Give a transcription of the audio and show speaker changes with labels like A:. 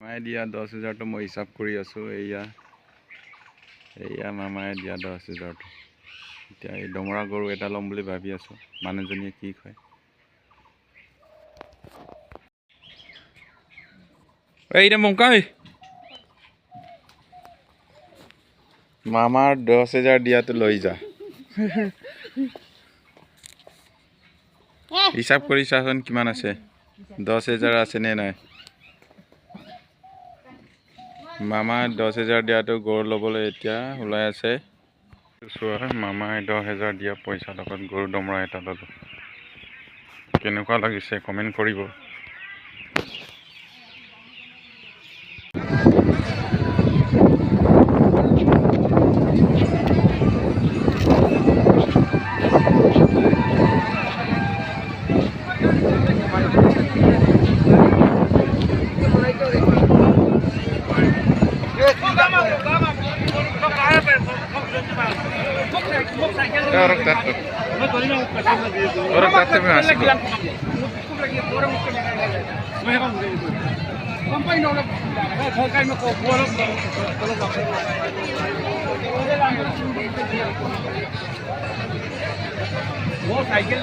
A: মামাই দিয়া 10,000টো মই হিচাপ কৰি আছোঁ। এয়া মামাই দিয়া 10,000টো। এতিয়া এই দমৰা গৰু এটা ল'ম বুলি ভাবি আছোঁ, মানুহজনীয়ে কি কয়। এইটা মংকাই মামাৰ 10,000 দিয়াটো লৈ যা। হিচাপ কৰি চাচোন কিমান আছে, 10,000 আছে নে নাই। মামা 10,000 দিয়াটো গৰু ল'বলৈ এতিয়া ওলাই আছে। চোৱা, মামাই 10,000 দিয়া পইচা লগত গৰু দমৰা এটা ল'লোঁ। কেনেকুৱা লাগিছে কমেণ্ট কৰিব। Orang tatap masih. Cycle